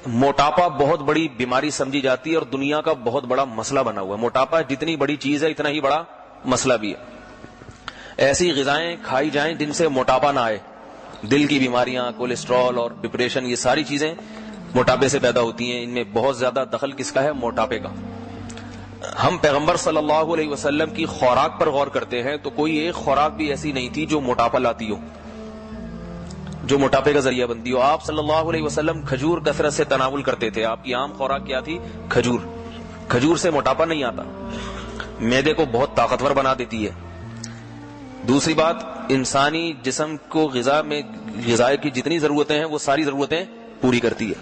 موٹاپا بہت بڑی بیماری سمجھی جاتی ہے اور دنیا کا بہت بڑا مسئلہ بنا ہوا ہے. موٹاپا جتنی بڑی چیز ہے اتنا ہی بڑا مسئلہ بھی ہے. ایسی غذائیں کھائی جائیں جن سے موٹاپا نہ آئے. دل کی بیماریاں, کولیسٹرول اور ڈپریشن, یہ ساری چیزیں موٹاپے سے پیدا ہوتی ہیں. ان میں بہت زیادہ دخل کس کا ہے؟ موٹاپے کا. ہم پیغمبر صلی اللہ علیہ وسلم کی خوراک پر غور کرتے ہیں تو کوئی ایک خوراک بھی ایسی نہیں تھی جو موٹاپا لاتی ہو, جو موٹاپے کا ذریعہ بنتی ہو. آپ صلی اللہ علیہ وسلم کھجور کثرت سے تناول کرتے تھے. آپ کی عام خوراک کیا تھی؟ کھجور. کھجور سے موٹاپا نہیں آتا, معدے کو بہت طاقتور بنا دیتی ہے. دوسری بات, انسانی جسم کو غذا کی جتنی ضرورتیں ہیں وہ ساری ضرورتیں پوری کرتی ہے.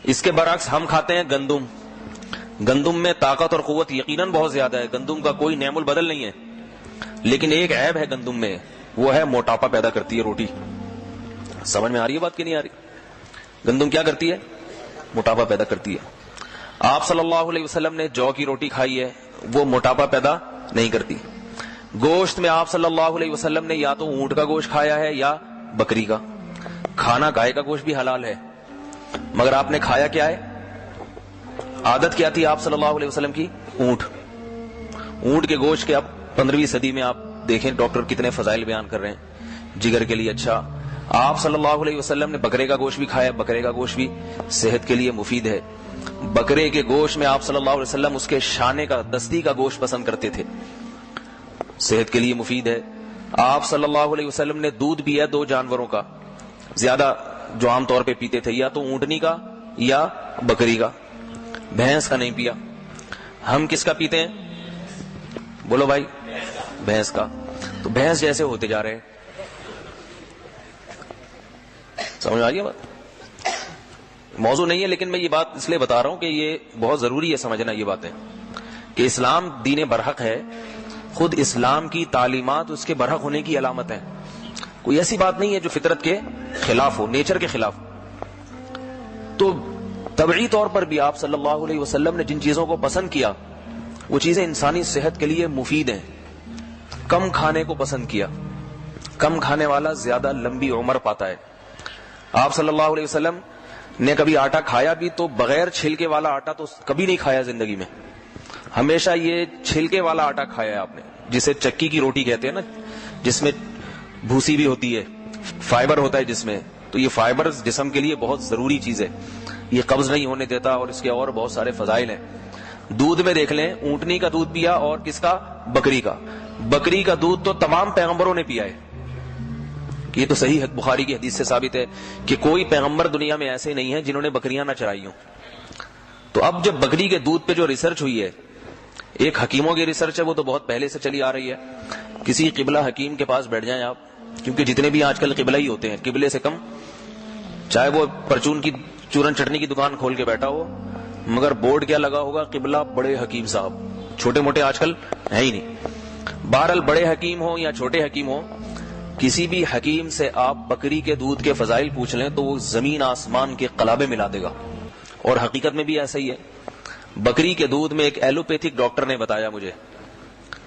اس کے برعکس ہم کھاتے ہیں گندم. گندم میں طاقت اور قوت یقیناً بہت زیادہ ہے, گندم کا کوئی نعم البدل نہیں ہے, لیکن ایک عیب ہے گندم میں, وہ ہے موٹاپا پیدا کرتی ہے روٹی. سمجھ میں آ رہی ہے بات کہ نہیں آ رہی؟ گندم کیا کرتی ہے؟ موٹاپا پیدا کرتی ہے. آپ صلی اللہ علیہ وسلم نے جو کی روٹی کھائی ہے, وہ موٹاپا پیدا نہیں کرتی. گوشت میں آپ صلی اللہ علیہ وسلم نے یا تو اونٹ کا گوشت کھایا ہے یا بکری کا. کھانا گائے کا گوشت بھی حلال ہے, مگر آپ نے کھایا کیا ہے؟ عادت کیا تھی آپ صلی اللہ علیہ وسلم کی؟ اونٹ. اونٹ کے گوشت کے اب 15ویں صدی میں آپ دیکھیں ڈاکٹر کتنے فضائل بیان کر رہے ہیں, جگر کے لیے اچھا. آپ صلی اللہ علیہ وسلم نے بکرے کا گوشت بھی کھایا, بکرے کا گوشت بھی صحت کے لیے مفید ہے. بکرے کے گوشت میں آپ صلی اللہ علیہ وسلم اس کے شانے کا, دستی کا گوشت پسند کرتے تھے, صحت کے لیے مفید ہے. آپ صلی اللہ علیہ وسلم نے دودھ پیا 2 جانوروں کا, زیادہ جو عام طور پہ پیتے تھے, یا تو اونٹنی کا یا بکری کا, بھینس کا نہیں پیا. ہم کس کا پیتے ہیں؟ بولو بھائی, بھینس کا. تو بھینس جیسے ہوتے جا رہے ہیں. سمجھ آ رہی ہے بات؟ موضوع نہیں ہے, لیکن میں یہ بات اس لیے بتا رہا ہوں کہ یہ بہت ضروری ہے سمجھنا یہ باتیں, کہ اسلام دین برحق ہے. خود اسلام کی تعلیمات اس کے برحق ہونے کی علامت ہے. کوئی ایسی بات نہیں ہے جو فطرت کے خلاف ہو, نیچر کے خلاف. تو طبعی طور پر بھی آپ صلی اللہ علیہ وسلم نے جن چیزوں کو پسند کیا وہ چیزیں انسانی صحت کے لیے مفید ہیں. کم کھانے کو پسند کیا, کم کھانے والا زیادہ لمبی عمر پاتا ہے. آپ صلی اللہ علیہ وسلم نے کبھی آٹا کھایا بھی تو بغیر چھلکے والا آٹا تو کبھی نہیں کھایا زندگی میں, ہمیشہ یہ چھلکے والا آٹا کھایا ہے آپ نے, جسے چکی کی روٹی کہتے ہیں نا, جس میں بھوسی بھی ہوتی ہے, فائبر ہوتا ہے جس میں. تو یہ فائبر جسم کے لیے بہت ضروری چیز ہے, یہ قبض نہیں ہونے دیتا اور اس کے اور بہت سارے فضائل ہیں. دودھ میں دیکھ لیں, اونٹنی کا دودھ پیا اور کس کا؟ بکری کا. بکری کا دودھ تو تمام پیغمبروں نے پیا ہے. یہ تو صحیح بخاری کی حدیث سے ثابت ہے کہ کوئی پیغمبر دنیا میں ایسے نہیں ہیں جنہوں نے بکریاں نہ چرائی ہوں. تو اب جب بکری کے دودھ پہ جو ریسرچ ہوئی ہے, ایک حکیموں کی ریسرچ ہے, وہ تو بہت پہلے سے چلی آ رہی ہے. کسی قبلہ حکیم کے پاس بیٹھ جائیں آپ, کیونکہ جتنے بھی آج کل قبلہ ہی ہوتے ہیں, قبلے سے کم, چاہے وہ پرچون کی چورن چٹنی کی دکان کھول کے بیٹھا ہو, مگر بورڈ کیا لگا ہوگا؟ قبلہ بڑے حکیم صاحب. چھوٹے موٹے آج کل ہے ہی نہیں. بہرحال بڑے حکیم ہو یا چھوٹے حکیم ہو, کسی بھی حکیم سے آپ بکری کے دودھ کے فضائل پوچھ لیں تو وہ زمین آسمان کے قلابے ملا دے گا. اور حقیقت میں بھی ایسا ہی ہے. بکری کے دودھ میں ایک ایلوپیتھک ڈاکٹر نے بتایا مجھے,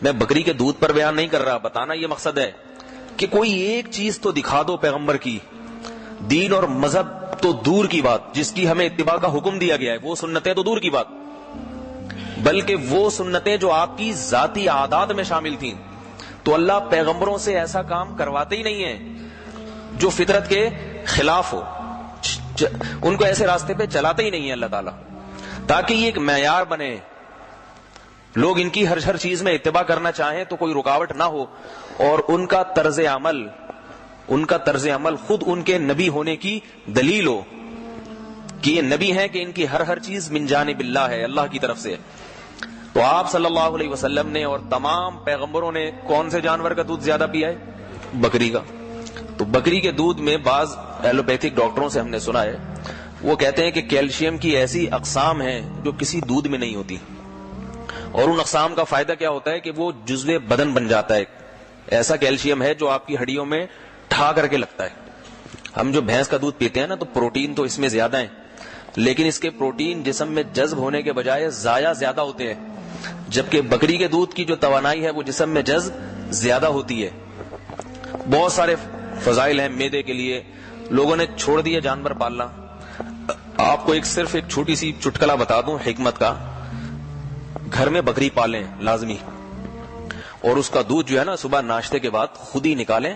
میں بکری کے دودھ پر بیان نہیں کر رہا, بتانا یہ مقصد ہے کہ کوئی ایک چیز تو دکھا دو پیغمبر کی, دین اور مذہب تو دور کی بات, جس کی ہمیں اتباع کا حکم دیا گیا ہے, وہ سنتیں تو دور کی بات, بلکہ وہ سنتیں جو آپ کی ذاتی عادات میں شامل تھیں, تو اللہ پیغمبروں سے ایسا کام کرواتے ہی نہیں ہے جو فطرت کے خلاف ہو, ان کو ایسے راستے پہ چلاتے ہی نہیں ہے اللہ تعالیٰ, تاکہ یہ ایک معیار بنے, لوگ ان کی ہر چیز میں اتباع کرنا چاہیں تو کوئی رکاوٹ نہ ہو, اور ان کا طرز عمل خود ان کے نبی ہونے کی دلیل ہو کہ یہ نبی ہیں, کہ ان کی ہر چیز من جانب اللہ ہے, اللہ کی طرف سے. تو آپ صلی اللہ علیہ وسلم نے اور تمام پیغمبروں نے کون سے جانور کا دودھ زیادہ پیا ہے؟ بکری کا. تو بکری کے دودھ میں بعض ایلوپیتھک ڈاکٹروں سے ہم نے سنا ہے, وہ کہتے ہیں کہ کیلشیم کی ایسی اقسام ہیں جو کسی دودھ میں نہیں ہوتی, اور ان اقسام کا فائدہ کیا ہوتا ہے کہ وہ جزو بدن بن جاتا ہے. ایسا کیلشیم ہے جو آپ کی ہڈیوں میں ٹھا کر کے لگتا ہے. ہم جو بھینس کا دودھ پیتے ہیں نا, تو پروٹین تو اس میں زیادہ ہیں, لیکن اس کے پروٹین جسم میں جذب ہونے کے بجائے ضائع زیادہ ہوتے ہیں, جبکہ بکری کے دودھ کی جو توانائی ہے وہ جسم میں جذب زیادہ ہوتی ہے. بہت سارے فضائل ہیں معدے کے لیے, لوگوں نے چھوڑ دیا جانور پالنا. آپ کو ایک صرف ایک چھوٹی سی چٹکلا بتا دوں حکمت کا. گھر میں بکری پالیں لازمی, اور اس کا دودھ جو ہے نا صبح ناشتے کے بعد خود ہی نکالیں.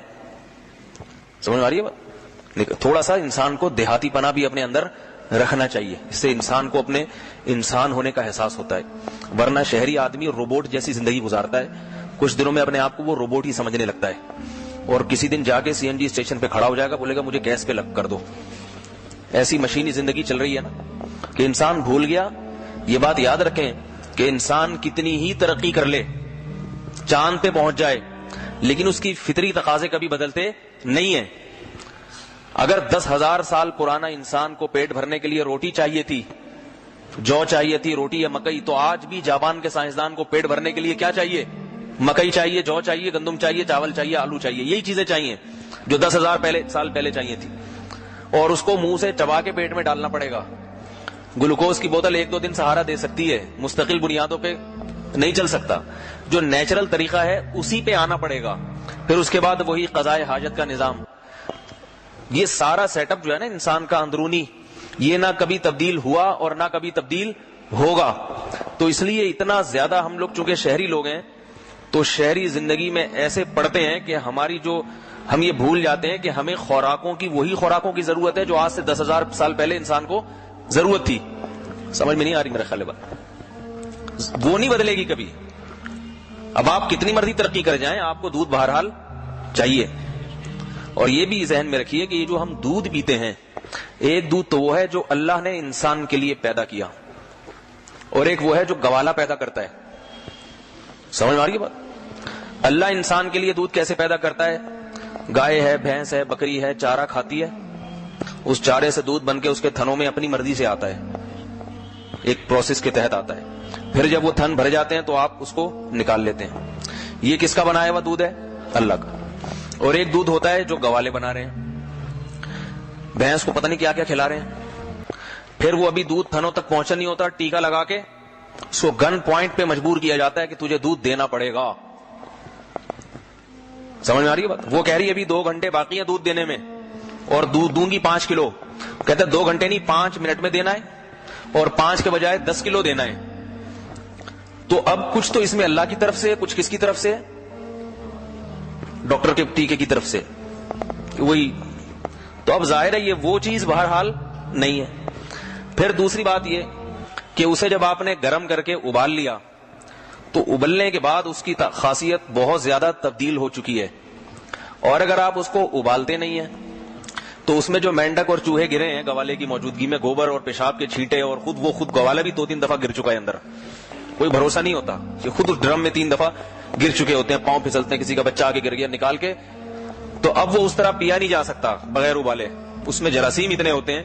سمجھ میں آ رہی ہے بات؟ تھوڑا سا انسان کو دیہاتی پنا بھی اپنے اندر رکھنا چاہیے, اس سے انسان کو اپنے انسان ہونے کا احساس ہوتا ہے. ورنہ شہری آدمی روبوٹ جیسی زندگی گزارتا ہے, کچھ دنوں میں اپنے آپ کو وہ روبوٹ ہی سمجھنے لگتا ہے, اور کسی دن جا کے سی این جی اسٹیشن پہ کھڑا ہو جائے گا, بولے گا مجھے گیس پہ لگ کر دو. ایسی مشینی زندگی چل رہی ہے نا کہ انسان بھول گیا. یہ بات یاد رکھیں کہ انسان کتنی ہی ترقی کر لے, چاند پہ پہنچ جائے, لیکن اس کی فطری تقاضے کبھی بدلتے نہیں ہیں. اگر 10,000 سال پرانا انسان کو پیٹ بھرنے کے لیے روٹی چاہیے تھی, جو چاہیے تھی روٹی یا مکئی, تو آج بھی جاپان کے سائنسدان کو پیٹ بھرنے کے لیے کیا چاہیے؟ مکئی چاہیے, جو چاہیے, گندم چاہیے, چاول چاہیے, آلو چاہیے. یہی چیزیں چاہیے جو 10,000 سال پہلے چاہیے تھی, اور اس کو منہ سے چبا کے پیٹ میں ڈالنا پڑے گا. گلوکوز کی بوتل 1-2 دن سہارا دے سکتی ہے, مستقل بنیادوں پہ نہیں چل سکتا. جو نیچرل طریقہ ہے اسی پہ آنا پڑے گا. پھر اس کے بعد وہی قضائے حاجت کا نظام. یہ سارا سیٹ اپ جو ہے نا انسان کا اندرونی, یہ نہ کبھی تبدیل ہوا اور نہ کبھی تبدیل ہوگا. تو اس لیے اتنا زیادہ ہم لوگ چونکہ شہری لوگ ہیں, تو شہری زندگی میں ایسے پڑتے ہیں کہ ہماری جو ہم یہ بھول جاتے ہیں کہ ہمیں خوراکوں کی وہی خوراکوں کی ضرورت ہے جو آج سے 10,000 سال پہلے انسان کو ضرورت تھی. سمجھ میں نہیں آ رہی میرا خیال ہے بات؟ وہ نہیں بدلے گی کبھی. اب آپ کتنی مرضی ترقی کر جائیں, آپ کو دودھ بہرحال چاہیے. اور یہ بھی ذہن میں رکھیے کہ یہ جو ہم دودھ پیتے ہیں, ایک دودھ تو وہ ہے جو اللہ نے انسان کے لیے پیدا کیا, اور ایک وہ ہے جو گوالا پیدا کرتا ہے. سمجھ میں آ رہی ہے بات؟ اللہ انسان کے لیے دودھ کیسے پیدا کرتا ہے؟ گائے ہے, بھینس ہے, بکری ہے, چارہ کھاتی ہے, اس چارے سے دودھ بن کے اس کے تھنوں میں اپنی مرضی سے آتا ہے, ایک پروسیس کے تحت آتا ہے. پھر جب وہ تھن بھر جاتے ہیں تو آپ اس کو نکال لیتے ہیں. یہ کس کا بنایا ہوا دودھ ہے؟ اللہ کا. اور ایک دودھ ہوتا ہے جو گوالے بنا رہے ہیں, بھینس کو پتہ نہیں کیا کیا کھلا رہے ہیں. پھر وہ ابھی دودھ تھنوں تک پہنچا نہیں ہوتا, ٹیکا لگا کے اس کو گن پوائنٹ پہ مجبور کیا جاتا ہے کہ تجھے دودھ دینا پڑے گا. سمجھ میں آ رہی ہے بات؟ وہ کہہ رہی ہے ابھی 2 گھنٹے باقی ہیں دودھ دینے میں, اور دودھ دوں گی 5 کلو. کہتے ہیں 2 گھنٹے نہیں, 5 منٹ میں دینا ہے, اور 5 کے بجائے 10 کلو دینا ہے. تو اب کچھ تو اس میں اللہ کی طرف سے, کچھ کس کی طرف سے؟ ڈاکٹر کے ٹیکے کی طرف سے. وہی تو اب ظاہر ہے یہ وہ چیز بہرحال نہیں ہے. پھر دوسری بات یہ کہ اسے جب آپ نے گرم کر کے ابال لیا, تو ابلنے کے بعد اس کی خاصیت بہت زیادہ تبدیل ہو چکی ہے. اور اگر آپ اس کو ابالتے نہیں ہیں تو اس میں جو مینڈک اور چوہے گرے ہیں گوالے کی موجودگی میں, گوبر اور پیشاب کے چھینٹے, اور خود گوالا بھی 2-3 دفعہ گر چکا ہے اندر. کوئی بھروسہ نہیں ہوتا کہ خود اس ڈرم میں 3 دفعہ گر چکے ہوتے ہیں, پاؤں پھسلتے ہیں, کسی کا بچہ آگے گر گیا نکال کے. تو اب وہ اس طرح پیا نہیں جا سکتا بغیر ابالے, اس میں جراثیم اتنے ہوتے ہیں